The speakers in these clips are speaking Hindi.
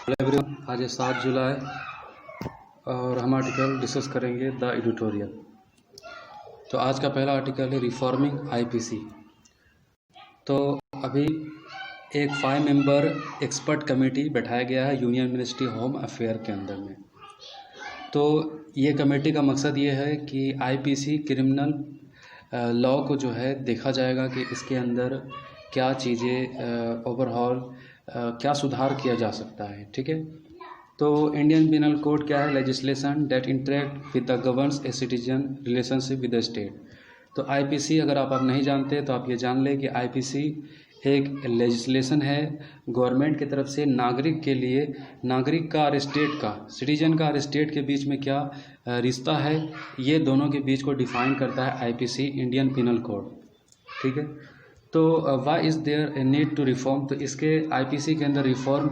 हेलो एवरीवन, आज है 7 जुलाई और हम आर्टिकल डिस्कस करेंगे द एडिटोरियल। तो आज का पहला आर्टिकल है रिफॉर्मिंग आईपीसी। तो अभी एक 5 मेंबर एक्सपर्ट कमेटी बैठाया गया है यूनियन मिनिस्ट्री होम अफेयर के अंदर में। तो ये कमेटी का मकसद ये है कि आईपीसी क्रिमिनल लॉ को जो है देखा जाएगा कि इसके अंदर क्या चीज़ें ओवरऑल क्या सुधार किया जा सकता है। ठीक है, तो इंडियन पिनल कोड क्या है? Legislation that interact with the governs a citizen relationship with the state. तो आईपीसी अगर आप नहीं जानते तो आप ये जान लें कि आईपीसी एक लेजिस्लेशन है गवर्नमेंट की तरफ से नागरिक के लिए, नागरिक का और स्टेट का, सिटीजन का और स्टेट के बीच में क्या रिश्ता है, ये दोनों के बीच को डिफाइन करता है आईपीसी, इंडियन पिनल कोड। ठीक है, तो why is there a need to reform? तो इसके आईपीसी के अंदर रिफॉर्म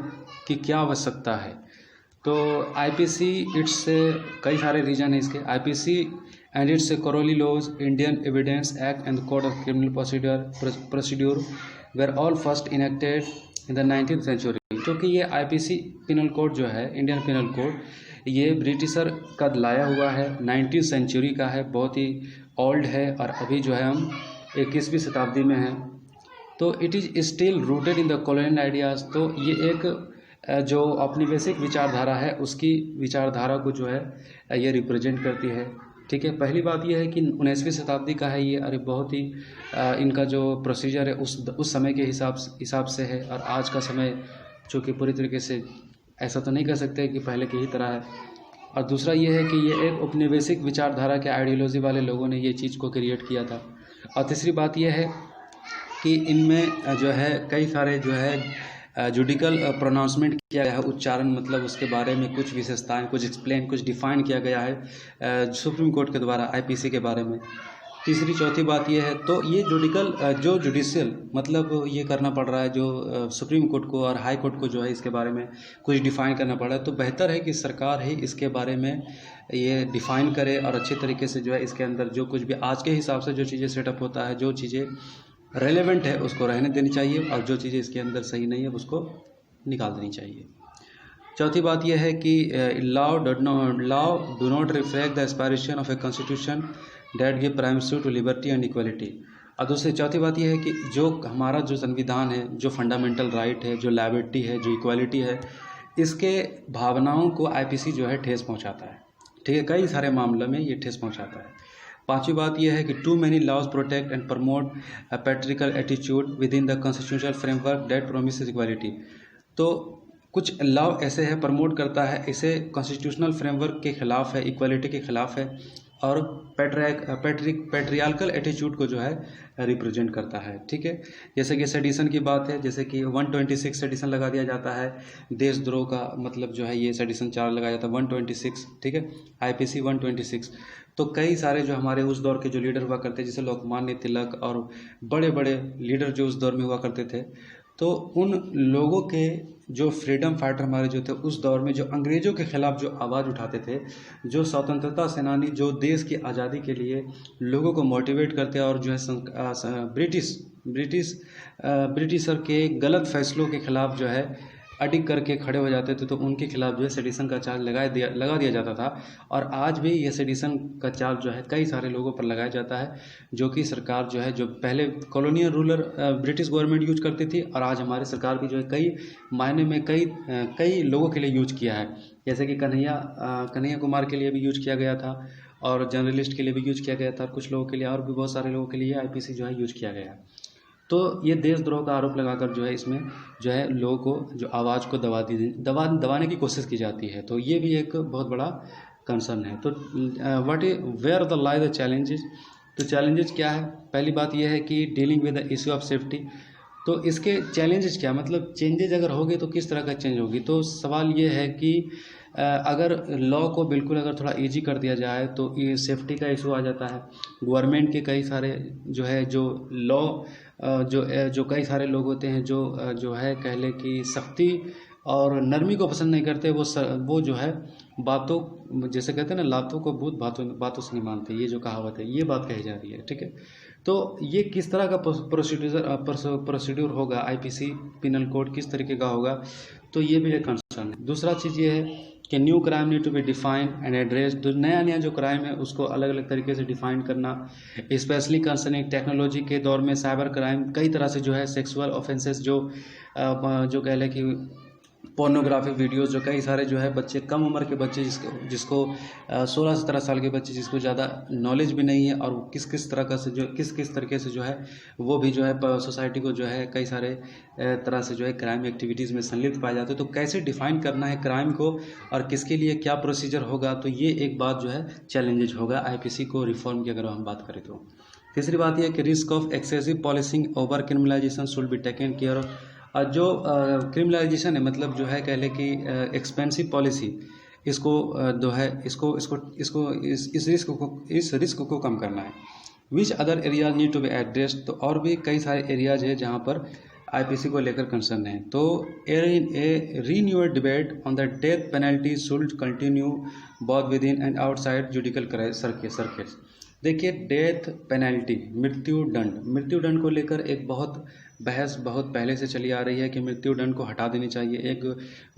की क्या आवश्यकता है? तो आईपीसी इट्स कई सारे रीजन है इसके। IPC and its corollary laws, Indian evidence act and code of criminal procedure were all first enacted in the 19th century. क्योंकि ये आईपीसी पिनल कोड जो है, इंडियन पिनल कोड, ये ब्रिटिशर का लाया हुआ है, 19th सेंचुरी का है, बहुत ही ओल्ड है और अभी जो है हम 21वीं शताब्दी में हैं। तो it is still rooted in the colonial ideas. तो ये एक जो औपनिवेशिक विचारधारा है उसकी विचारधारा को जो है ये रिप्रेजेंट करती है। ठीक है, पहली बात यह है कि 19वीं शताब्दी का है ये, अरे बहुत ही इनका जो प्रोसीजर है उस समय के हिसाब से है, और आज का समय चूँकि पूरी तरीके से ऐसा तो नहीं कह सकते कि पहले की ही तरह है। और दूसरा ये है कि ये एक औपनिवेशिक विचारधारा के आइडियोलॉजी वाले लोगों ने ये चीज़ को क्रिएट किया था। और तीसरी बात यह है कि इनमें जो है कई सारे जो है जुडिकल प्रोनाउंसमेंट किया गया है, उच्चारण, मतलब उसके बारे में कुछ विशेषताएं, कुछ एक्सप्लेन, कुछ डिफाइन किया गया है सुप्रीम कोर्ट के द्वारा आईपीसी के बारे में। तीसरी चौथी बात यह है, तो ये जो जुडिशियल मतलब ये करना पड़ रहा है जो सुप्रीम कोर्ट को और हाई कोर्ट को जो है इसके बारे में कुछ डिफ़ाइन करना पड़ रहा है। तो बेहतर है कि सरकार ही इसके बारे में ये डिफ़ाइन करे और अच्छे तरीके से जो है इसके अंदर जो कुछ भी आज के हिसाब से जो चीज़ें सेटअप होता है, जो चीज़ें रेलेवेंट है उसको रहने देनी चाहिए, और जो चीज़ें इसके अंदर सही नहीं है उसको निकाल देनी चाहिए। चौथी बात यह है कि law do not reflect the aspiration of a constitution that give primacy to liberty and equality. और दूसरी चौथी बात यह है कि जो हमारा जो संविधान है, जो फंडामेंटल राइट है, जो लिबर्टी है, जो इक्वलिटी है, इसके भावनाओं को आईपीसी जो है ठेस पहुंचाता है। ठीक है, कई सारे मामलों में ये ठेस पहुंचाता है। पांचवी बात यह है कि too many laws protect and promote a patriarchal attitude within the constitutional framework that promises equality. तो कुछ लॉ ऐसे है प्रमोट करता है, इसे कॉन्स्टिट्यूशनल फ्रेमवर्क के खिलाफ है, इक्वालिटी के खिलाफ है, और पैट्रियार्कल एटीट्यूड को जो है रिप्रेजेंट करता है। ठीक है, जैसे कि सेडिशन की बात है, जैसे कि 126 सेडिशन लगा दिया जाता है, देशद्रोह का मतलब जो है ये सेडिशन 4 लगाया जाता है, 126। ठीक है, आईपीसी 126। तो कई सारे जो हमारे उस दौर के जो लीडर हुआ करते हैं, जैसे लोकमान्य तिलक और बड़े बड़े लीडर जो उस दौर में हुआ करते थे, तो उन लोगों के जो फ्रीडम फाइटर हमारे जो थे उस दौर में, जो अंग्रेज़ों के खिलाफ जो आवाज़ उठाते थे, जो स्वतंत्रता सेनानी, जो देश की आज़ादी के लिए लोगों को मोटिवेट करते और जो है ब्रिटिशर के गलत फैसलों के खिलाफ जो है अडिग करके खड़े हो जाते थे, तो उनके खिलाफ जो है सेडिशन का चार्ज लगा दिया जाता था। और आज भी ये सेडिशन का चार्ज जो है कई सारे लोगों पर लगाया जाता है, जो कि सरकार जो है, जो पहले colonial ruler British government use करती थी, और आज हमारी सरकार भी जो है कई मायने में कई लोगों के लिए यूज किया है। जैसे कि कन्हैया कुमार के लिए भी यूज किया गया था, और जर्नलिस्ट के लिए भी यूज किया गया था, और कुछ लोगों के लिए, और भी बहुत सारे लोगों के लिए आईपीसी जो है यूज किया गया है। तो ये देशद्रोह का आरोप लगाकर जो है इसमें जो है लोगों को जो आवाज़ को दबाने की कोशिश की जाती है। तो ये भी एक बहुत बड़ा कंसर्न है। तो where the lie the challenges? तो चैलेंजेस क्या है? पहली बात यह है कि dealing with the issue of safety. तो इसके चैलेंजेस क्या, मतलब चेंजेज अगर होगी तो किस तरह का चेंज होगी? तो सवाल ये है कि अगर लॉ को बिल्कुल अगर थोड़ा इजी कर दिया जाए तो ये सेफ्टी का इशू आ जाता है। गवर्नमेंट के कई सारे जो है जो लॉ जो कई सारे लोग होते हैं जो है कह ले कि सख्ती और नरमी को पसंद नहीं करते, वो जो है बातों, जैसे कहते हैं ना, लातों को भूत बातों से नहीं मानते, ये जो कहावत है, ये बात कही जा रही है। ठीक है, तो ये किस तरह का प्रोसीड्यूर होगा, आईपीसी पिनल कोड किस तरीके का होगा, तो ये भी एक कंसर्न है। दूसरा चीज़ ये है कि new crime need to be define and address. तो नया जो क्राइम है उसको अलग अलग तरीके से डिफाइन करना, स्पेशली कंसर्निंग टेक्नोलॉजी के दौर में साइबर क्राइम कई तरह से जो है सेक्सुअल ऑफेंसेस जो कह लें कि पोर्नोग्राफिक वीडियोस जो कई सारे जो है बच्चे, कम उम्र के बच्चे जिसको 16-17 साल के बच्चे जिसको ज़्यादा नॉलेज भी नहीं है और किस तरह का से जो किस तरीके से जो है वो भी जो है सोसाइटी को जो है कई सारे तरह से जो है क्राइम एक्टिविटीज़ में संलिप्त पाए जाते हैं। तो कैसे डिफाइन करना है क्राइम को और किसके लिए क्या प्रोसीजर होगा, तो ये एक बात जो है चैलेंजेज होगा आईपीसी को रिफॉर्म की अगर हम बात करें तो। तीसरी बात यह है कि risk of excessive policing over criminalization should be taken care of. और जो क्रिमिनलाइजेशन है मतलब जो है कह लें कि एक्सपेंसिव पॉलिसी, इसको जो है इस रिस्क को कम करना है। Which other areas need to be addressed. तो और भी कई सारे एरियाज है जहाँ पर आईपीसी को लेकर कंसर्न है। तो a renewal debate on the death penalty should continue both within and outside judicial circuits. देखिए, डेथ पेनल्टी, मृत्यु दंड को लेकर एक बहस बहुत पहले से चली आ रही है कि मृत्यु दंड को हटा देनी चाहिए। एक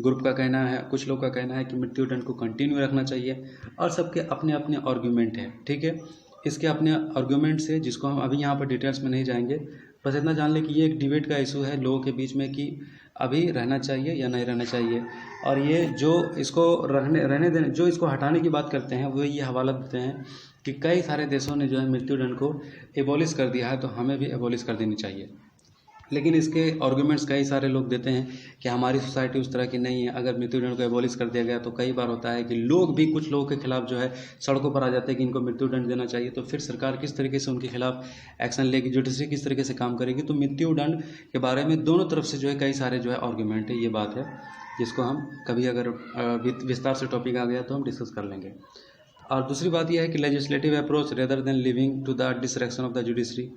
ग्रुप का कहना है, कुछ लोग का कहना है कि मृत्यु दंड को कंटिन्यू रखना चाहिए, और सबके अपने अपने आर्ग्यूमेंट है। ठीक है, इसके अपने आर्ग्यूमेंट से जिसको हम अभी यहाँ पर डिटेल्स में नहीं जाएंगे, बस इतना जान लें कि ये एक डिबेट का इशू है लोगों के बीच में कि अभी रहना चाहिए या नहीं रहना चाहिए। और ये जो इसको रहने देने, जो इसको हटाने की बात करते हैं वो ये हवाला देते हैं कि कई सारे देशों ने जो है मृत्यु दंड को एबॉलिश कर दिया है, तो हमें भी एबॉलिश कर देनी चाहिए। लेकिन इसके आर्गूमेंट्स कई सारे लोग देते हैं कि हमारी सोसाइटी उस तरह की नहीं है। अगर मृत्युदंड को एबॉलिश कर दिया गया तो कई बार होता है कि लोग भी कुछ लोगों के खिलाफ जो है सड़कों पर आ जाते हैं कि इनको मृत्युदंड देना चाहिए। तो फिर सरकार किस तरीके से उनके खिलाफ एक्शन लेगी, जुडिशरी किस तरीके से काम करेगी। तो मृत्युदंड के बारे में दोनों तरफ से जो है कई सारे जो है आर्गूमेंट है, ये बात है जिसको हम कभी अगर विस्तार से टॉपिक आ गया तो हम डिस्कस कर लेंगे। और दूसरी बात यह है कि legislative approach rather than leaving to the discretion of the judiciary,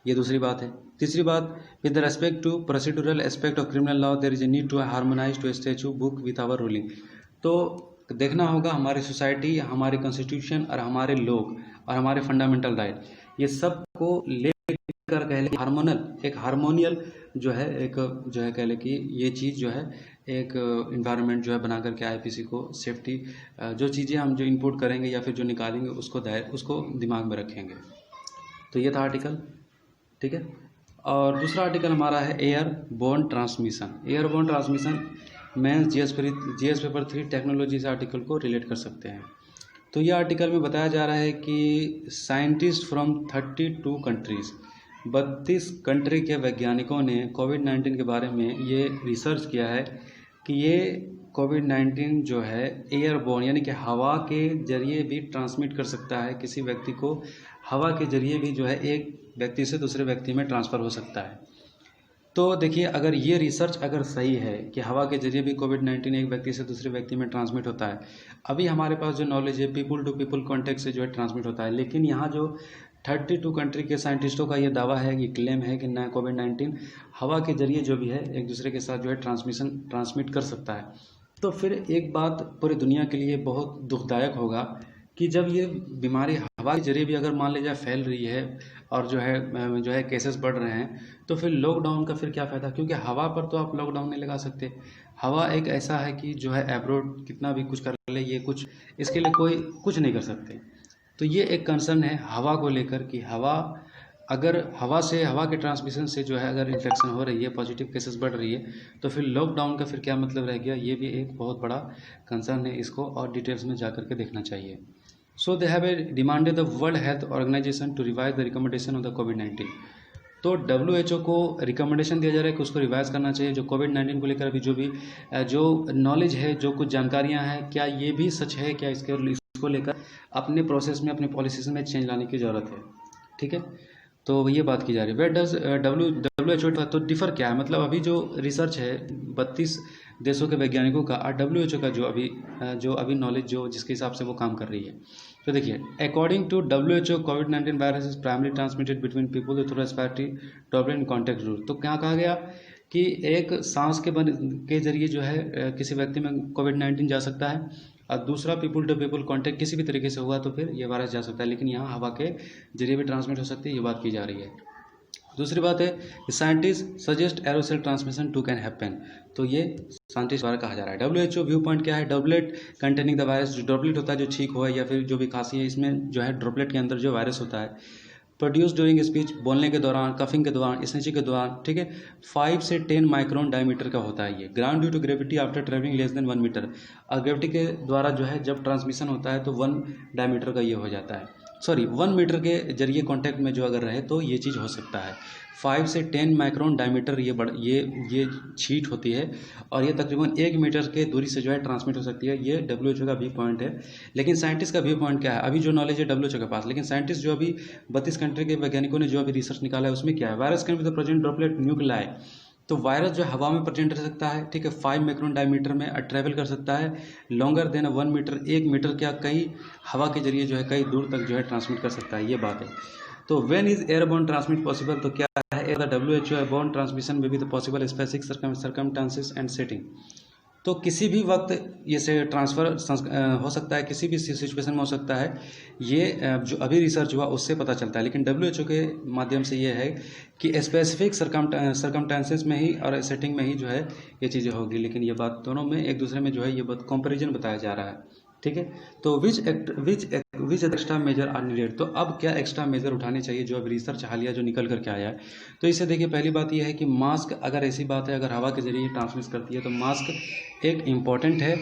ये दूसरी बात है। तीसरी बात, with respect to procedural aspect of criminal law there is a need to harmonise to statute book with our ruling. तो देखना होगा हमारी सोसाइटी, हमारे कॉन्स्टिट्यूशन और हमारे लोग और हमारे फंडामेंटल राइट, ये सब को लेकर कह लें हार्मोनियल जो है कह लें कि ये चीज़ जो है एक इन्वायरमेंट जो है बना करके आईपीसी को सेफ्टी, जो चीज़ें हम जो इनपुट करेंगे या फिर जो निकालेंगे उसको दिमाग में रखेंगे। तो ये था आर्टिकल, ठीक है। और दूसरा आर्टिकल हमारा है airborne transmission mains GS paper 3 technology से आर्टिकल को रिलेट कर सकते हैं। तो ये आर्टिकल में बताया जा रहा है कि साइंटिस्ट फ्रॉम 32 कंट्रीज़, 32 कंट्री के वैज्ञानिकों ने कोविड-19 के बारे में ये रिसर्च किया है कि ये कोविड-19 जो है एयरबोर्न यानी कि हवा के जरिए भी ट्रांसमिट कर सकता है। किसी व्यक्ति को हवा के जरिए भी जो है एक व्यक्ति से दूसरे व्यक्ति में ट्रांसफ़र हो सकता है। तो देखिए, अगर ये रिसर्च अगर सही है कि हवा के जरिए भी कोविड-19 एक व्यक्ति से दूसरे व्यक्ति में ट्रांसमिट होता है, अभी हमारे पास जो नॉलेज है पीपल टू पीपल कॉन्टेक्ट से जो है ट्रांसमिट होता है, लेकिन यहाँ जो 32 कंट्री के साइंटिस्टों का ये दावा है, ये क्लेम है कि ना कोविड-19 हवा के जरिए जो भी है एक दूसरे के साथ जो है ट्रांसमिट कर सकता है। तो फिर एक बात पूरी दुनिया के लिए बहुत दुखदायक होगा कि जब ये बीमारी हवा के जरिए भी अगर मान लीजिए फैल रही है और जो है केसेस बढ़ रहे हैं, तो फिर लॉकडाउन का फिर क्या फ़ायदा, क्योंकि हवा पर तो आप लॉकडाउन नहीं लगा सकते। हवा एक ऐसा है कि जो है एब्रोड कितना भी कुछ कर ले, ये कुछ इसके लिए कोई कुछ नहीं कर सकते। तो ये एक कंसर्न है हवा को लेकर कि हवा के ट्रांसमिशन से जो है अगर इन्फेक्शन हो रही है, पॉजिटिव केसेस बढ़ रही है, तो फिर लॉकडाउन का फिर क्या मतलब रह गया। ये भी एक बहुत बड़ा कंसर्न है, इसको और डिटेल्स में जा करके देखना चाहिए। So they have demanded the world health organisation to revise the recommendation of the कोविड-19। तो WHO को रिकमेंडेशन दिया जा रहा है कि उसको रिवाइज करना चाहिए। जो कोविड-19 को लेकर अभी जो नॉलेज है, जो कुछ जानकारियां हैं, क्या ये भी सच है, क्या इसको लेकर अपने प्रोसेस में, अपने पॉलिसीज में चेंज लाने की ज़रूरत है। ठीक है, तो ये बात की जा रही है। वेयर डज WHO तो डिफ़र क्या है, मतलब अभी जो रिसर्च है 32 देशों के वैज्ञानिकों का और WHO का जो अभी नॉलेज जो जिसके हिसाब से वो काम कर रही है। तो देखिए, अकॉर्डिंग टू WHO कोविड-19 virus is primary transmitted between people through respiratory droplet in contact route. तो क्या कहा गया कि एक सांस के जरिए जो है किसी व्यक्ति में कोविड-19 जा सकता है, और दूसरा पीपल टू पीपल कॉन्टैक्ट किसी भी तरीके से हुआ तो फिर ये वायरस जा सकता है, लेकिन यहाँ हवा के जरिए भी ट्रांसमिट हो सकती है, ये बात की जा रही है। दूसरी बात है scientist suggest aerosol transmission too can happen, तो ये साइंटिस्ट द्वारा कहा जा रहा है। WHO व्यू पॉइंट क्या है, ड्रॉपलेट कंटेनिंग द वायरस, जो ड्रॉपलेट होता है जो छींक हुआ या फिर जो भी खांसी है, इसमें जो है ड्रॉपलेट के अंदर जो वायरस होता है, प्रोड्यूस ड्यूरिंग स्पीच, बोलने के दौरान, कफिंग के दौरान, स्नीचिंग के दौरान, ठीक है, 5 से 10 माइक्रोन डायमीटर का होता है ये। Ground due to gravity after travelling less than 1 metre, और ग्रेविटी के द्वारा जो है जब ट्रांसमिशन होता है तो 1 डायमीटर का ये हो जाता है, 1 मीटर के जरिए कांटेक्ट में जो अगर रहे तो ये चीज़ हो सकता है। 5 से 10 माइक्रोन डायमीटर ये छींट होती है, और ये तकरीबन 1 मीटर के दूरी से जो है ट्रांसमिट हो सकती है। ये WHO का व्यू पॉइंट है। लेकिन साइंटिस्ट का व्यू पॉइंट क्या है, अभी जो नॉलेज है WHO के पास, लेकिन साइंटिस्ट जो अभी 32 कंट्री के वैज्ञानिकों ने जो अभी रिसर्च निकाला है उसमें क्या है, virus can be the present droplet nuclei, तो वायरस जो हवा में प्रेजेंट रह सकता है, ठीक है, 5 माइक्रोन डायमीटर में ट्रैवल कर सकता है, लॉन्गर देन 1 मीटर, 1 मीटर क्या कई हवा के जरिए जो है कई दूर तक जो है ट्रांसमिट कर सकता है, ये बात है। तो when is airborne transmit possible, तो क्या है, द WHO एयरबोर्न ट्रांसमिशन में भी the possible specific circumstances and setting, तो किसी भी वक्त ये से ट्रांसफ़र हो सकता है, किसी भी सिचुएशन में हो सकता है, ये जो अभी रिसर्च हुआ उससे पता चलता है। लेकिन WHO के माध्यम से ये है कि स्पेसिफिक सर्कमस्टेंसेस में ही और सेटिंग में ही जो है ये चीज़ें होगी, लेकिन ये बात दोनों में एक दूसरे में जो है ये बात कंपैरिजन बताया जा रहा है, ठीक है। तो विच एक्स्ट्रा मेजर आर नीडेड, तो अब क्या एक्स्ट्रा मेजर उठाने चाहिए जो अब रिसर्च हालिया जो निकल करके आया है। तो इसे देखिए, पहली बात यह है कि मास्क, अगर ऐसी बात है अगर हवा के जरिए ट्रांसमिट करती है तो मास्क एक इम्पॉर्टेंट है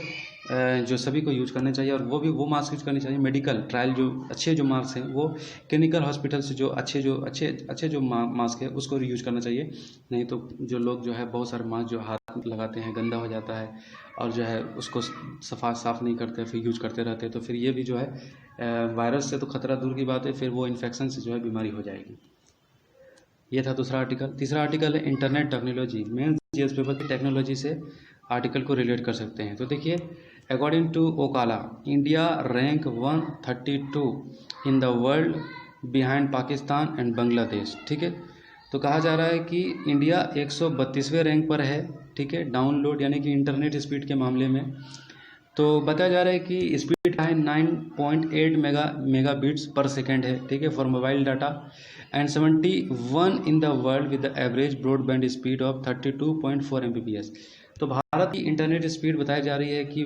जो सभी को यूज करना चाहिए, और वो मास्क यूज करनी चाहिए। मेडिकल ट्रायल जो अच्छे जो मास्क हैं वो क्लिनिकल हॉस्पिटल से जो अच्छे जो मास्क है उसको यूज करना चाहिए, नहीं तो जो लोग जो है बहुत सारे मास्क जो हाथ लगाते हैं गंदा हो जाता है और जो है उसको साफ़ नहीं करते फिर यूज करते रहते हैं, तो फिर ये भी जो है वायरस से तो खतरा दूर की बात है, फिर वो इन्फेक्शन से जो है बीमारी हो जाएगी। ये था दूसरा आर्टिकल। तीसरा आर्टिकल है internet technology, main GS paper की टेक्नोलॉजी से आर्टिकल को रिलेट कर सकते हैं। तो देखिए, according to Ookla, India rank 132 in the world behind Pakistan and Bangladesh, ठीक है। तो कहा जा रहा है कि इंडिया 132वें रैंक पर है, ठीक है, डाउनलोड यानी कि इंटरनेट स्पीड के मामले में। तो बताया जा रहा है कि स्पीड का है 9.8 मेगाबिट्स पर सेकेंड है, ठीक है, for mobile data, and 71 in the world with the average broadband speed of 32.4 Mbps। तो भारत की इंटरनेट स्पीड बताई जा रही है कि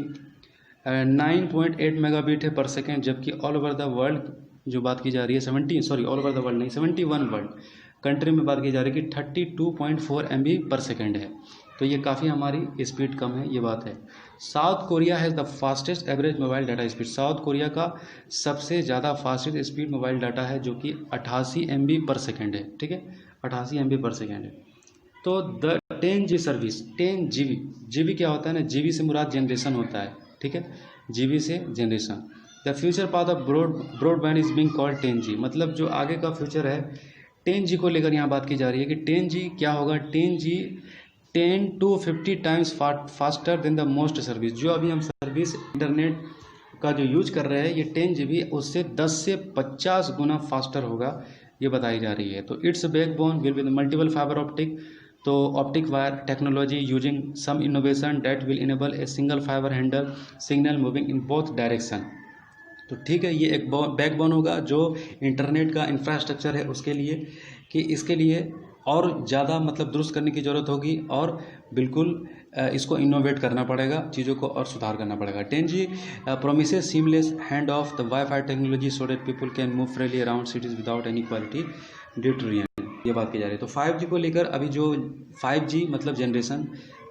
9.8 मेगाबिट है पर सेकेंड, जबकि ऑल ओवर द वर्ल्ड जो बात की जा रही है ऑल ओवर द वर्ल्ड नहीं, 71 वर्ल्ड कंट्री में बात की जा रही है कि 32.4 MB पर सेकेंड है। तो ये काफ़ी हमारी स्पीड कम है, ये बात है। South Korea has the fastest average mobile data speed, south Korea का सबसे ज़्यादा फास्टेस्ट स्पीड मोबाइल डाटा है जो कि 88 MB पर सेकेंड है, ठीक है, 88 MB पर सेकेंड है। तो द 10G सर्विस, 10 GB क्या होता है ना, GB से मुराद जनरेशन होता है, ठीक है, GB से generation. The future path of broadband is being called 10G, मतलब जो आगे का फ्यूचर है 10G को लेकर यहाँ बात की जा रही है कि 10G क्या होगा, 10G 10 to 50 times faster than the most service. जो अभी हम सर्विस इंटरनेट का जो यूज कर रहे हैं ये 10 GB उससे 10 से 50 गुना फास्टर होगा, ये बताई जा रही है। तो its backbone will be the multiple fibre optic, तो optic wire technology using some innovation that will enable a single fibre handle signal moving in both direction. तो ठीक है, ये एक बैकबोन होगा जो इंटरनेट का इंफ्रास्ट्रक्चर है उसके लिए, कि इसके लिए और ज़्यादा मतलब दुरुस्त करने की ज़रूरत होगी और बिल्कुल इसको इनोवेट करना पड़ेगा, चीज़ों को और सुधार करना पड़ेगा। 10G promises seamless hand off the wifi technology so that people can move freely around cities without any quality deterioration, ये बात की जा रही है। तो 5G को लेकर अभी जो 5G मतलब जनरेशन,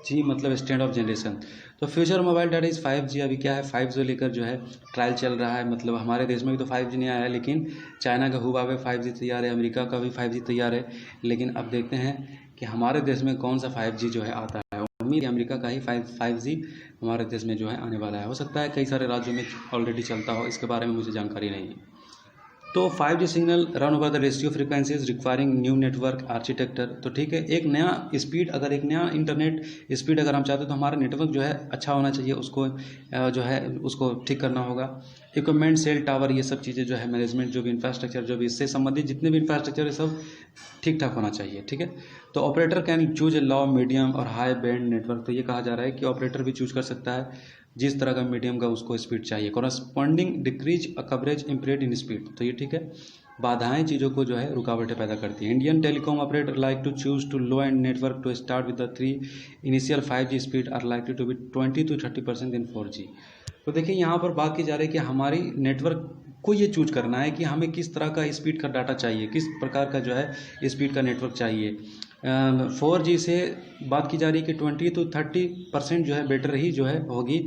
जी मतलब स्टैंड ऑफ जनरेशन, तो future mobile data is 5G। अभी क्या है 5G लेकर जो है ट्रायल चल रहा है, मतलब हमारे देश में भी तो 5G नहीं आया है, लेकिन चाइना का हुआवे 5G तैयार है, अमेरिका का भी 5G तैयार है, लेकिन अब देखते हैं कि हमारे देश में कौन सा 5G जो है आता है। उम्मीद है अमेरिका का ही 5G हमारे देश में जो है आने वाला है, हो सकता है कई सारे राज्यों में ऑलरेडी चलता हो, इसके बारे में मुझे जानकारी नहीं है। तो 5G signal run over the radio frequencies requiring new network architecture. तो ठीक है, एक नया स्पीड, अगर एक नया इंटरनेट स्पीड अगर हम चाहते हैं तो हमारा नेटवर्क जो है अच्छा होना चाहिए, उसको जो है उसको ठीक करना होगा। इक्विपमेंट, सेल टावर, ये सब चीज़ें जो है मैनेजमेंट, जो भी इंफ्रास्ट्रक्चर, जो भी इससे संबंधित जितने भी इंफ्रास्ट्रक्चर है सब ठीक ठाक होना चाहिए, ठीक है। तो operator can choose a law medium और हाई बैंड नेटवर्क, तो ये कहा जा रहा है कि ऑपरेटर भी चूज कर सकता है जिस तरह का मीडियम का उसको स्पीड चाहिए। Corresponding decrease coverage impaired in speed, तो ये ठीक है, बाधाएं चीज़ों को जो है रुकावटें पैदा करती है। Indian telecom operator like to choose to low end network to start with the 3 initial 5G speed are likely to be 20 to 30% in 4G। तो देखिए यहाँ पर बात की जा रही है कि हमारी नेटवर्क को ये चूज करना है कि हमें किस तरह का स्पीड का डाटा चाहिए, किस प्रकार का जो है स्पीड का नेटवर्क चाहिए। 4G से बात की जा रही है कि 20 to 30% जो है बेटर ही जो है होगी,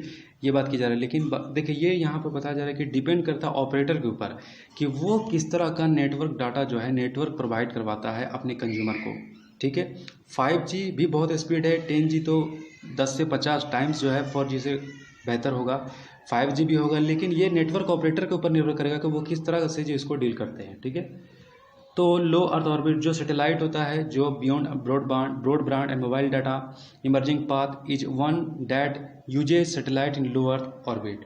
ये बात की जा रही है। लेकिन देखिए ये यहाँ पर बताया जा रहा है कि डिपेंड करता है ऑपरेटर के ऊपर कि वो किस तरह का नेटवर्क डाटा जो है नेटवर्क प्रोवाइड करवाता है अपने कंज्यूमर को, ठीक है। 5G भी बहुत स्पीड है, 10G तो 10 से 50 टाइम्स जो है 4G से बेहतर होगा, 5G भी होगा, लेकिन ये नेटवर्क ऑपरेटर के ऊपर निर्भर करेगा कि वो किस तरह से जो इसको डील करते हैं, ठीक है। तो लो अर्थ ऑर्बिट जो सैटेलाइट होता है, जो beyond broadband and mobile data emerging path is one that usage satellite in low earth orbit.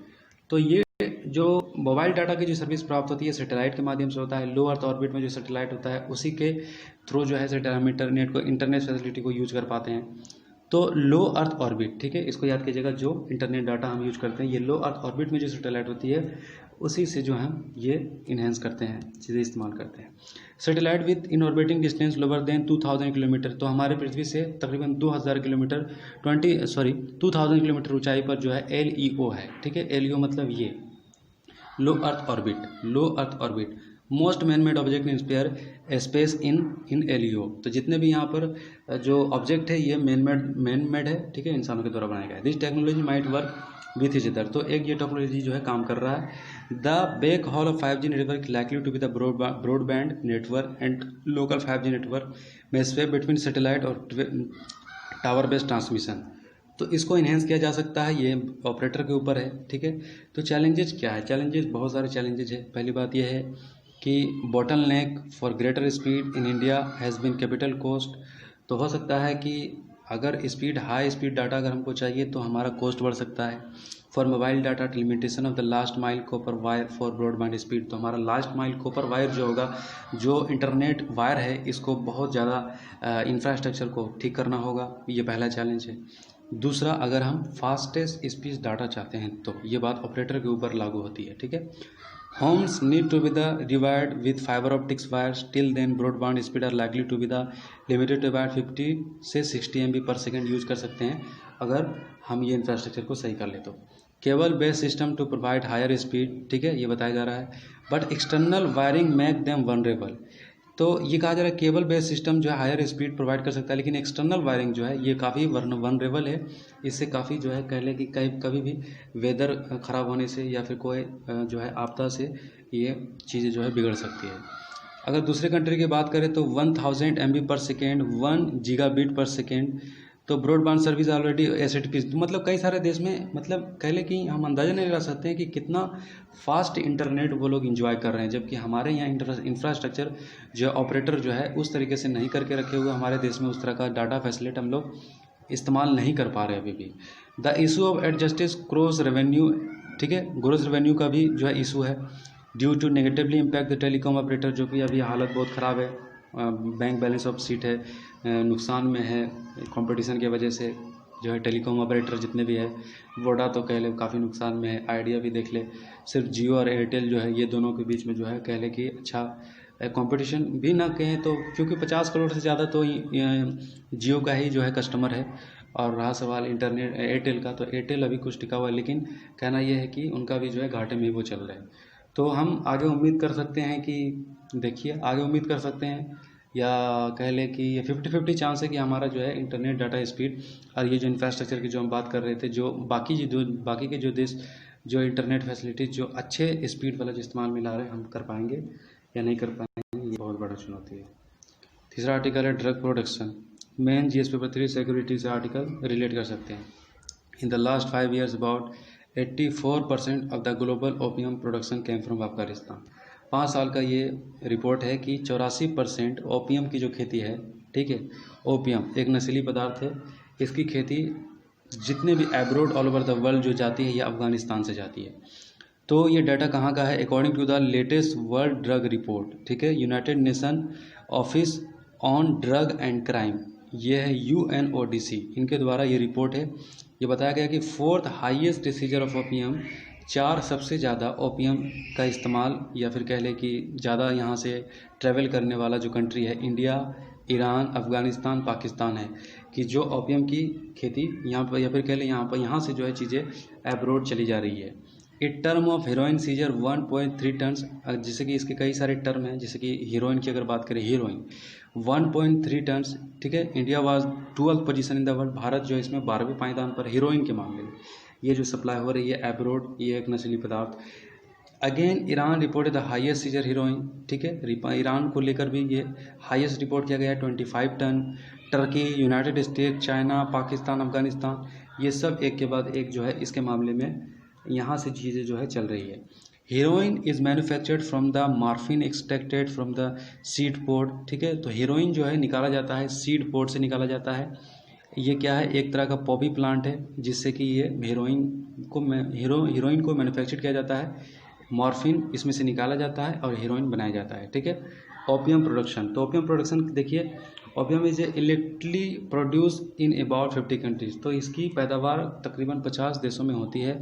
तो ये जो मोबाइल डाटा की जो सर्विस प्राप्त होती है सैटेलाइट के माध्यम से होता है। लो अर्थ ऑर्बिट में जो सैटेलाइट होता है उसी के थ्रू जो है हम इंटरनेट फैसिलिटी को यूज कर पाते हैं। तो लो अर्थ ऑर्बिट, ठीक है, इसको याद कीजिएगा, जो इंटरनेट डाटा हम यूज करते हैं ये लो अर्थ ऑर्बिट में जो सैटेलाइट होती है उसी से जो हम ये इन्हेंस करते हैं, चीज़ें इस्तेमाल करते हैं। Satellite with in orbiting distance lower than 2000 kilometre, तो हमारे पृथ्वी से तकरीबन 2000 किलोमीटर 2000 किलोमीटर ऊंचाई पर जो है LEO है, ठीक है। LEO मतलब ये low earth orbit most man made object in space in LEO। तो जितने भी यहाँ पर जो ऑब्जेक्ट है ये मैन मेड है, ठीक है, इंसानों के द्वारा बनाया गया है। This technology might work with each other, तो एक ये टेक्नोलॉजी जो है काम कर रहा है। The backhaul of 5G network likely to be the broadband network and local 5G network में स्वेप बिटवीन सैटेलाइट और टावर बेस्ड ट्रांसमिशन। तो इसको इन्हेंस किया जा सकता है, ये ऑपरेटर के ऊपर है, ठीक है। तो चैलेंजेस क्या है? चैलेंजेस बहुत सारे चैलेंजेस है। पहली बात यह है कि bottleneck for greater speed in India has been capital cost. तो हो सकता है कि अगर हाई स्पीड डाटा अगर हमको चाहिए तो हमारा कॉस्ट बढ़ सकता है। For mobile data limitation of the last mile copper wire for broadband speed, तो हमारा लास्ट माइल कॉपर वायर जो होगा, जो इंटरनेट वायर है, इसको बहुत ज़्यादा इंफ्रास्ट्रक्चर को ठीक करना होगा, ये पहला चैलेंज है। दूसरा, अगर हम फास्टेस्ट स्पीड डाटा चाहते हैं तो ये बात ऑपरेटर के ऊपर लागू होती है, ठीक है। Homes need to be the rewired with fiber optics wires. Till then, broadband speed are likely to be the limited to about 50 से 60 MB/s यूज कर सकते हैं अगर हम ये इंफ्रास्ट्रक्चर को सही कर ले तो। Cable based system to provide higher speed, ठीक है, ये बताया जा रहा है, but external wiring make them vulnerable. तो ये कहा जा रहा है केबल बेस्ड सिस्टम जो है हायर स्पीड प्रोवाइड कर सकता है, लेकिन एक्सटर्नल वायरिंग जो है ये काफ़ी वनरेबल है। इससे काफ़ी जो है कह लें कि कभी भी वेदर ख़राब होने से या फिर कोई जो है आपदा से ये चीज़ें जो है बिगड़ सकती है। अगर दूसरे कंट्री की बात करें तो 1000 MB/s 1 Gbps, तो ब्रॉडबैंड सर्विस ऑलरेडी SATP, मतलब कई सारे देश में, मतलब कह लें कि हम अंदाज़ा नहीं लगा सकते हैं कि कितना फास्ट इंटरनेट वो लोग इंजॉय कर रहे हैं, जबकि हमारे यहाँ इंफ्रास्ट्रक्चर जो ऑपरेटर जो है उस तरीके से नहीं करके रखे हुए। हमारे देश में उस तरह का डाटा फैसिलिटी हम लोग इस्तेमाल नहीं कर पा रहे अभी भी। The issue of adjusted gross revenue, ठीक है, ग्रोस रेवेन्यू का भी जो है इशू है due to negatively impact the telecom operator, जो कि अभी हालत बहुत ख़राब है। बैंक बैलेंस ऑफ शीट है, नुकसान में है कंपटीशन की वजह से, जो है टेलीकॉम ऑपरेटर जितने भी है, वोडा तो कह ले काफ़ी नुकसान में है, आइडिया भी देख ले, सिर्फ जियो और एयरटेल जो है ये दोनों के बीच में जो है कह ले कि अच्छा कंपटीशन भी ना कहें तो, क्योंकि 50 करोड़ से ज़्यादा तो जियो का ही जो है कस्टमर है। और रहा सवाल इंटरनेट एयरटेल का, तो एयरटेल अभी कुछ टिका हुआ है, लेकिन कहना यह है कि उनका भी जो है घाटे में वो चल रहा है। तो हम आगे उम्मीद कर सकते हैं कि देखिए आगे उम्मीद कर सकते हैं या कह लें कि ये 50-50 चांस है कि हमारा जो है इंटरनेट डाटा स्पीड और ये जो इंफ्रास्ट्रक्चर की जो हम बात कर रहे थे, जो बाकी के जो देश जो इंटरनेट फैसिलिटी जो अच्छे स्पीड वाला जो इस्तेमाल में ला रहे हैं, हम कर पाएंगे या नहीं कर पाएंगे, ये बहुत बड़ा चुनौती है। तीसरा आर्टिकल है drug production. Main GS paper 3 security से आर्टिकल रिलेट कर सकते हैं। In the last 5 years about 84% of the global opium production came from Afghanistan. 5 साल का ये रिपोर्ट है कि 84% ओपियम की जो खेती है, ठीक है, ओपियम एक नशीली पदार्थ है, इसकी खेती जितने भी abroad all over the world जो जाती है ये अफगानिस्तान से जाती है। तो ये डाटा कहाँ का है? According to the latest world drug report, ठीक है, United Nation office on drug and crime, ये है UNODC, इनके द्वारा ये रिपोर्ट है ये बताया गया कि 4th highest scissor of opium, 4 सबसे ज़्यादा ओपियम का इस्तेमाल या फिर कह लें कि ज़्यादा यहाँ से ट्रैवल करने वाला जो कंट्री है, इंडिया, ईरान, अफ़गानिस्तान, पाकिस्तान है, कि जो ओपियम की खेती यहाँ पर या फिर कह लें यहाँ से जो है चीज़ें एब्रोड चली जा रही है। एक term of heroin seizure 1.3 tons, जैसे कि इसके कई सारे टर्म हैं, जैसे कि हीरोइन की अगर बात करें, हीरोइन 1.3 टन्स, ठीक है। India was 12th position in the world, Bharat जो है इसमें 12वें पायदान पर हीरोइन के मामले में ये जो सप्लाई हो रही है एब्रोड, ये एक नशीली पदार्थ। Again Iran reported the highest seizure heroin, ठीक है। ईरान को लेकर भी ये हाईएस्ट रिपोर्ट किया गया है 25 ton. Turkey, United State, China, Pakistan, Afghanistan, ये सब एक के बाद एक जो है इसके मामले में यहाँ से चीज़ें जो है चल रही है। Heroin is manufactured from the morphine extracted from the seed pod, ठीक है। तो हीरोइन जो है निकाला जाता है सीड पोड से निकाला जाता है। ये क्या है, एक तरह का पॉपी प्लांट है जिससे कि ये हीरोइन को मैन्युफैक्चर किया जाता है। मॉर्फिन इसमें से निकाला जाता है और हीरोइन बनाया जाता है, ठीक है। ओपियम प्रोडक्शन, तो ओपियम प्रोडक्शन देखिए, opium is illegally produce in about 50 countries, तो इसकी पैदावार तकरीबन 50 देशों में होती है।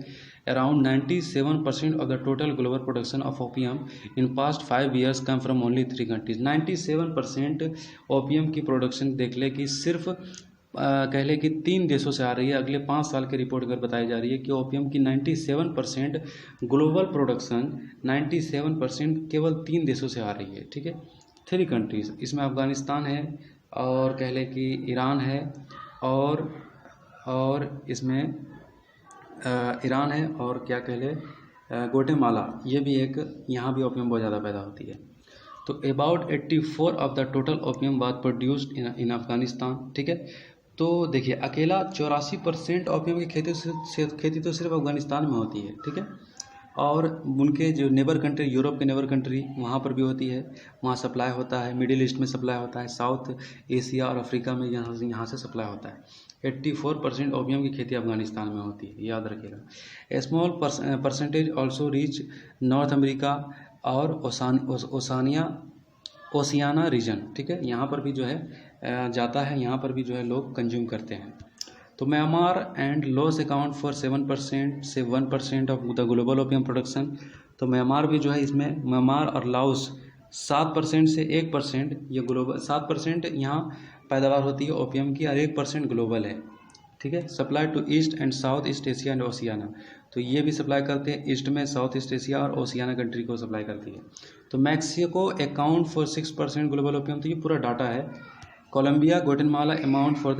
Around 97% of the total global production of opium in past 5 years come from only 3 countries. 97% opium की प्रोडक्शन देख ले कि सिर्फ कह ले कि 3 देशों से आ रही है। अगले 5 साल की रिपोर्ट अगर बताई जा रही है कि ओपियम की 97% ग्लोबल प्रोडक्शन 97% केवल 3 देशों से आ रही है, ठीक है। 3 कंट्रीज़, इसमें अफ़गानिस्तान है और कह ले कि ईरान है और इसमें ईरान है और क्या कह ले ग्वाटेमाला, ये भी एक, यहाँ भी ओपियम बहुत ज़्यादा पैदा होती है। तो about 84 of the total opium was produced in Afghanistan, ठीक है। तो देखिए अकेला 84% ओपियम की खेती तो सिर्फ अफगानिस्तान में होती है, ठीक है। और उनके जो नेबर कंट्री, यूरोप के नेबर कंट्री, वहाँ पर भी होती है, वहाँ सप्लाई होता है। मिडिल ईस्ट में सप्लाई होता है, साउथ एशिया और अफ्रीका में यहाँ से सप्लाई होता है। 84% ओपियम की खेती अफगानिस्तान में होती है, याद रखिएगा। A small percentage also reach North America और ओशियाना रीजन, ठीक है। यहाँ पर भी जो है जाता है, यहाँ पर भी जो है लोग कंज्यूम करते हैं। तो Myanmar and Laos account for 7% से 1% of the global opium production. तो म्यांमार भी जो है इसमें, म्यांमार और लाओस 7% से 1%, ये ग्लोबल 7% यहाँ पैदावार होती है ओपियम की और 1% ग्लोबल है, ठीक है। Supply to east and south east Asia and Oceania, तो ये भी सप्लाई करते हैं, ईस्ट में साउथ ईस्ट एशिया और ओशियाना कंट्री को सप्लाई करती है। तो Mexico account for 6% global opium, तो ये पूरा डाटा है। Colombia, Guatemala amount for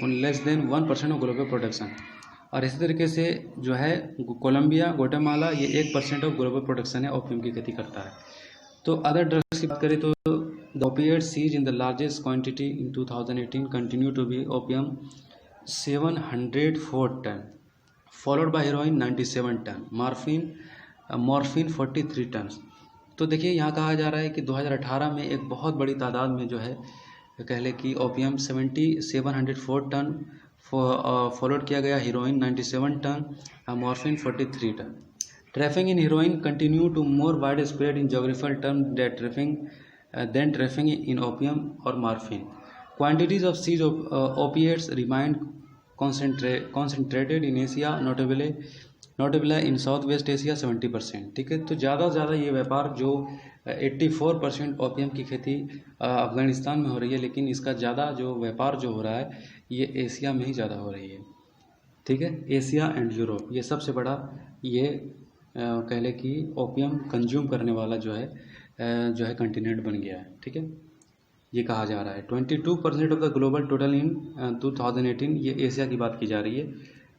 less than 1% of global production. और इसी तरीके से जो है कोलंबिया, ग्वाटेमाला, ये 1% ऑफ ग्लोबल प्रोडक्शन है ओपियम की खेती करता है। तो अदर ड्रग्स की बात करें तो the opiates seize in the largest quantity in 2018 continue to be opium 704 ton, followed by heroin 97 ton, morphine 43 ton. तो देखिए यहाँ कहा जा रहा है कि 2018 में एक बहुत बड़ी तादाद में जो है कह ले कि ओपियम 704 टन फॉलोड किया गया, heroin 97 ton, morphine 43 ton. Trafficking in heroin continue to more widespread in geographical term than trafficking in opium और morphine. Quantities of seized opiates remained concentrated in Asia, notably in south west Asia 70%, ठीक है। तो ज़्यादा से ज़्यादा ये व्यापार जो 84% ओपियम की खेती अफगानिस्तान में हो रही है, लेकिन इसका ज़्यादा जो व्यापार जो हो रहा है ये एशिया में ही ज़्यादा हो रही है, ठीक है। एशिया एंड यूरोप, ये सबसे बड़ा ये कह ले कि ओपियम कंज्यूम करने वाला जो है कंटिनेंट बन गया है, ठीक है। ये कहा जा रहा है 22% ऑफ द ग्लोबल टोटल इन 2018, ये एशिया की बात की जा रही है।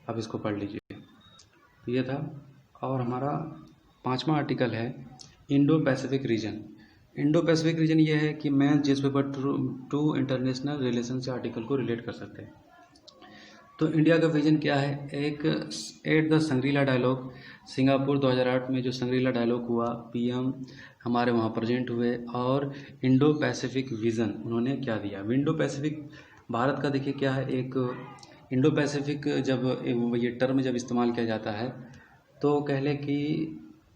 अब इसको पढ़ लीजिए, तो ये था। और हमारा 5वां आर्टिकल है Indo Pacific reason. Indo Pacific reason ये है कि मैं जिस पेपर टू इंटरनेशनल रिलेशन से आर्टिकल को रिलेट कर सकते हैं। तो इंडिया का विजन क्या है, एक एट द संग्रीला डायलॉग, सिंगापुर 2008 में जो संग्रीला डायलॉग हुआ, पीएम हमारे वहाँ प्रेजेंट हुए, और इंडो पैसिफिक विज़न उन्होंने क्या दिया। इंडो पैसिफिक भारत का देखिए क्या है, एक इंडो पैसिफिक जब ये टर्म जब इस्तेमाल किया जाता है तो कह लें कि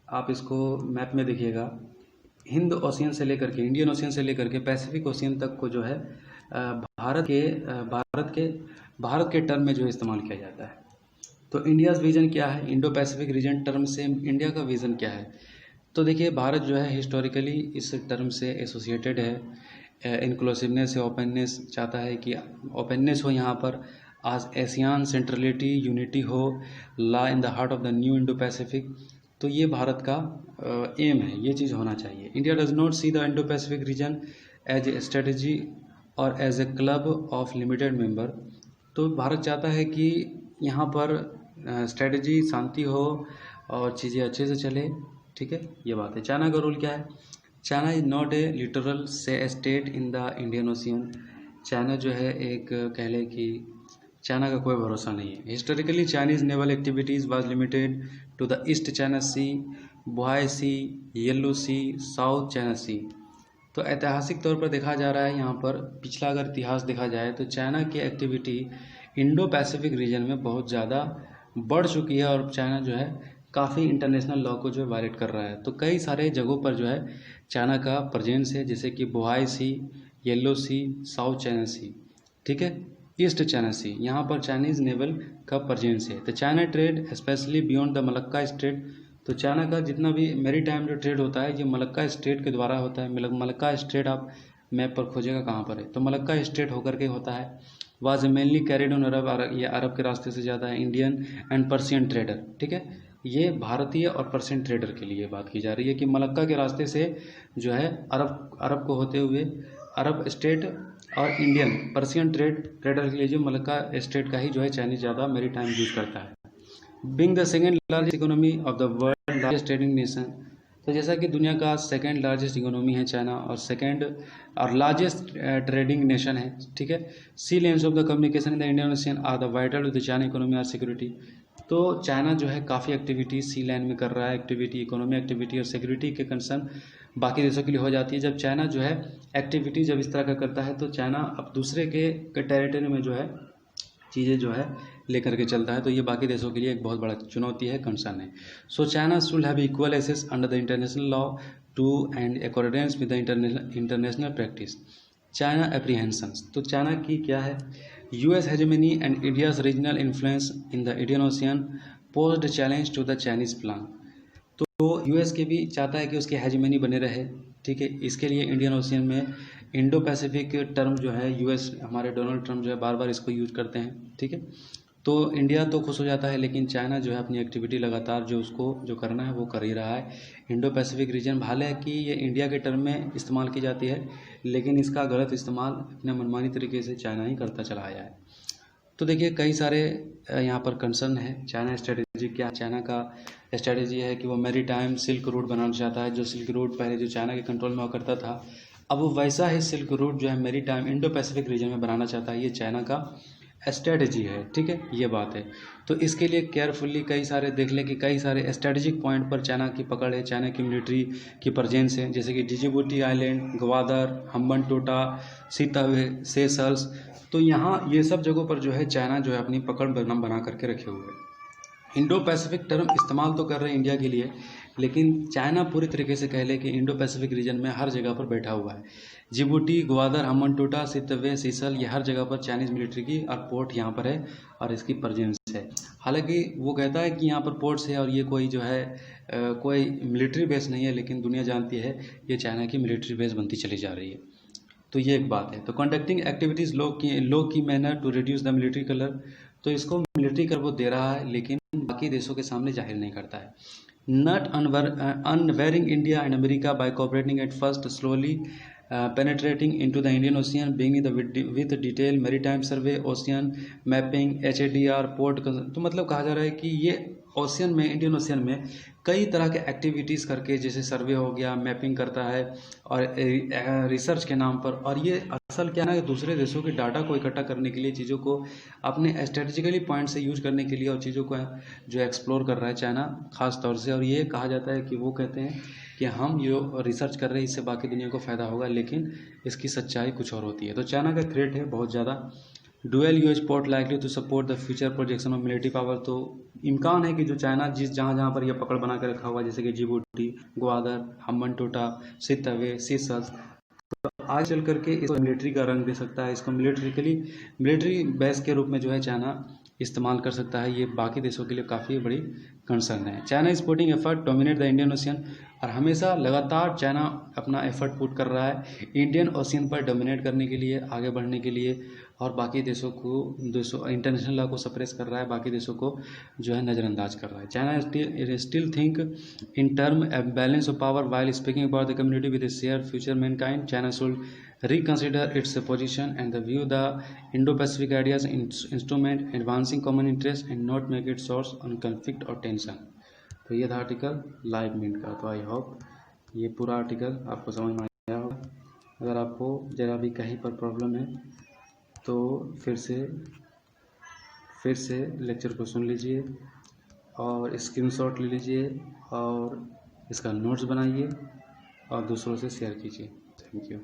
आप इसको मैप में देखिएगा, हिंद ओशियन से लेकर के, इंडियन ओशियन से लेकर के पैसिफिक ओशियन तक को जो है भारत के भारत के टर्म में जो है इस्तेमाल किया जाता है। तो इंडियाज़ विज़न क्या है, इंडो पैसिफिक रीजन टर्म से इंडिया का विज़न क्या है। तो देखिए भारत जो है हिस्टोरिकली इस टर्म से एसोसिएटेड है, इंक्लूसिवनेस या ओपननेस चाहता है कि ओपननेस हो यहाँ पर, आज एशियान सेंट्रलिटी यूनिटी हो, lie in the heart of the new Indo Pacific. तो ये भारत का एम है, ये चीज़ होना चाहिए। India does not see the Indo Pacific region as a strategy or as a club of limited member. तो भारत चाहता है कि यहाँ पर स्ट्रेटजी शांति हो और चीज़ें अच्छे से चले, ठीक है, ये बात है। चाइना का रोल क्या है, China is not a littoral से state in the Indian Ocean. China जो है एक कह लें कि चाइना का कोई भरोसा नहीं है। Historically Chinese naval activities was limited to the East China Sea, Bohai Sea, Yellow Sea, South China Sea. तो ऐतिहासिक तौर पर देखा जा रहा है, यहाँ पर पिछला अगर इतिहास देखा जाए तो चाइना की एक्टिविटी इंडो पैसिफिक रीजन में बहुत ज़्यादा बढ़ चुकी है और चाइना जो है काफ़ी इंटरनेशनल लॉ को जो है वायलेट कर रहा है। तो कई सारे जगहों पर जो है चाइना का प्रेजेंस है, जैसे कि Bohai Sea, Yellow Sea, South China सी, ठीक है, ईस्ट चाइना सी, यहाँ पर चाइनीज़ नेवल का प्रेजेंस है। तो China trade specially beyond the Malacca strait. तो चाइना का जितना भी मेरी टाइम जो ट्रेड होता है ये मलक्का स्ट्रेट के द्वारा होता है। मलक्का स्ट्रेट आप मैप पर खोजेगा कहाँ पर है, तो मलक्का स्ट्रेट होकर के होता है। वाज मेनली कैरिड ऑन अरब, ये अरब के रास्ते से ज़्यादा है। इंडियन एंड पर्शियन ट्रेडर, ठीक है, ये भारतीय और पर्शियन ट्रेडर के लिए बात की जा रही है कि मलक्का के रास्ते से जो है अरब को होते हुए अरब स्टेट और इंडियन पर्शियन ट्रेडर के लिए जो मलक्का स्टेट का ही जो है चाइनीज ज़्यादा मेरी टाइम यूज करता है। Being the second largest economy of the world, largest trading nation. तो जैसा कि दुनिया का सेकेंड लार्जेस्ट इकोनॉमी है चाइना और सेकेंड और लार्जेस्ट ट्रेडिंग नेशन है, ठीक है। Sea lanes of the communication in the Indian Ocean are the vital to the China economy और सिक्योरिटी। तो चाइना जो है काफ़ी एक्टिविटी सी लैंड में कर रहा है, एक्टिविटी इकोनॉमी एक्टिविटी और सिक्योरिटी के कंसर्न बाकी देशों के लिए हो जाती है। जब चाइना जो है एक्टिविटी जब इस तरह का करता है तो चाइना अब दूसरे के टेरिटरी में जो है चीज़ें जो है लेकर के चलता है, तो ये बाकी देशों के लिए एक बहुत बड़ा चुनौती है, कंसर्न है। So China should have equal access under the international law to and accordance with the international practice. China apprehensions, तो चाइना की क्या है, US hegemony and India's regional influence in the Indian Ocean posed challenge to the Chinese plan. तो यूएस के भी चाहता है कि उसकी हेजेमनी बने रहे, ठीक है। इसके लिए इंडियन ओशियन में इंडो पैसिफिक टर्म जो है यूएस, हमारे डोनाल्ड ट्रम्प जो है बार बार इसको यूज करते हैं, ठीक है। तो इंडिया तो खुश हो जाता है, लेकिन चाइना जो है अपनी एक्टिविटी लगातार जो उसको जो करना है वो कर ही रहा है। इंडो पैसिफिक रीजन हालांकि ये इंडिया के टर्म में इस्तेमाल की जाती है, लेकिन इसका गलत इस्तेमाल अपने मनमानी तरीके से चाइना ही करता चला आया है। तो देखिए कई सारे यहाँ पर कंसर्न है। चाइना स्ट्रेटेजी क्या, चाइना का स्ट्रेटेजी है कि वो मैरी टाइम सिल्क रूट बनाना चाहता है। जो सिल्क रूट पहले जो चाइना के कंट्रोल में हुआ करता था, अब वो वैसा ही सिल्क रूट जो है maritime Indo Pacific region में बनाना चाहता है। ये चाइना का स्ट्रेटजी है, ठीक है, ये बात है। तो इसके लिए केयरफुली कई सारे देख लें कि कई सारे स्ट्रेटेजिक पॉइंट पर चाइना की पकड़ है, चाइना की मिलिट्री की प्रेजेंस है, जैसे कि डिजिबूटी आइलैंड, ग्वादर, हम्बनटोटा, सितावे, सेशल्स। तो यहाँ ये सब जगहों पर जो है चाइना जो है अपनी पकड़ बना करके रखे हुए हैं। इंडो पैसिफिक टर्म इस्तेमाल तो कर रहे हैं इंडिया के लिए, लेकिन चाइना पूरी तरीके से कह ले कि इंडो पैसिफिक रीजन में हर जगह पर बैठा हुआ है। Djibouti, Gwadar, Hambantota, Sittwe, sisal, ये हर जगह पर चाइनीज़ मिलिट्री की और पोर्ट यहाँ पर है और इसकी प्रेजेंस है। हालांकि वो कहता है कि यहाँ पर पोर्ट्स है और ये कोई जो है कोई मिलिट्री बेस नहीं है, लेकिन दुनिया जानती है ये चाइना की मिलिट्री बेस बनती चली जा रही है। तो ये एक बात है। तो conducting activities low key manner to reduce the military colour. तो इसको मिलिट्री कर वो दे रहा है, लेकिन बाकी देशों के सामने जाहिर नहीं करता है। Not unwearying India and America bye cooperating at first, slowly penetrating into the Indian Ocean, being with detailed maritime survey, ocean mapping, HADR, port। तो मतलब कहा जा रहा है कि ये ओशियन में, इंडियन ओशियन में कई तरह के एक्टिविटीज़ करके, जैसे सर्वे हो गया, मैपिंग करता है और रिसर्च के नाम पर। और ये असल क्या ना कि दूसरे देशों के डाटा को इकट्ठा करने के लिए, चीज़ों को अपने स्ट्रेटेजिकली पॉइंट से यूज करने के लिए और चीज़ों को जो एक्सप्लोर कर रहा है चाइना खास तौर से। और ये कहा जाता है कि वो कहते हैं कि हम जो रिसर्च कर रहे हैं इससे बाकी दुनिया को फ़ायदा होगा, लेकिन इसकी सच्चाई कुछ और होती है। तो चाइना का थ्रेट है बहुत ज़्यादा। Dual use port likely to support the future projection of military power. तो इम्कान है कि जो चाइना जहाँ पर यह पकड़ बना कर रखा हुआ, जैसे कि जिबूटी, ग्वादर, हम्बनटोटा, सितवे, सीशल्स, तो आगे चल करके इसको मिलिट्री का रंग दे सकता है, इसको मिलिट्री बेस के रूप में जो है चाइना इस्तेमाल कर सकता है। ये बाकी देशों के लिए काफ़ी बड़ी कंसर्न है। China sporting effort dominate the Indian ocean, और हमेशा लगातार चाइना अपना एफर्ट पुट कर रहा है इंडियन ओशियन पर डोमिनेट करने के लिए, आगे बढ़ने के लिए, और बाकी देशों इंटरनेशनल लॉ को सप्रेस कर रहा है, बाकी देशों को जो है नज़रअंदाज कर रहा है। China still think in term balance of power while speaking about the community with share future Mankind. China should reconsider its position and view the Indo-Pacific ideas instrument advancing common interest and not make it source on conflict or tension। तो ये था आर्टिकल लाइव मिनट का। तो आई होप ये पूरा आर्टिकल आपको समझ में आया होगा। अगर आपको ज़रा भी कहीं पर प्रॉब्लम है तो फिर से लेक्चर को सुन लीजिए और स्क्रीनशॉट ले लीजिए और इसका नोट्स बनाइए और दूसरों से शेयर कीजिए। Thank you.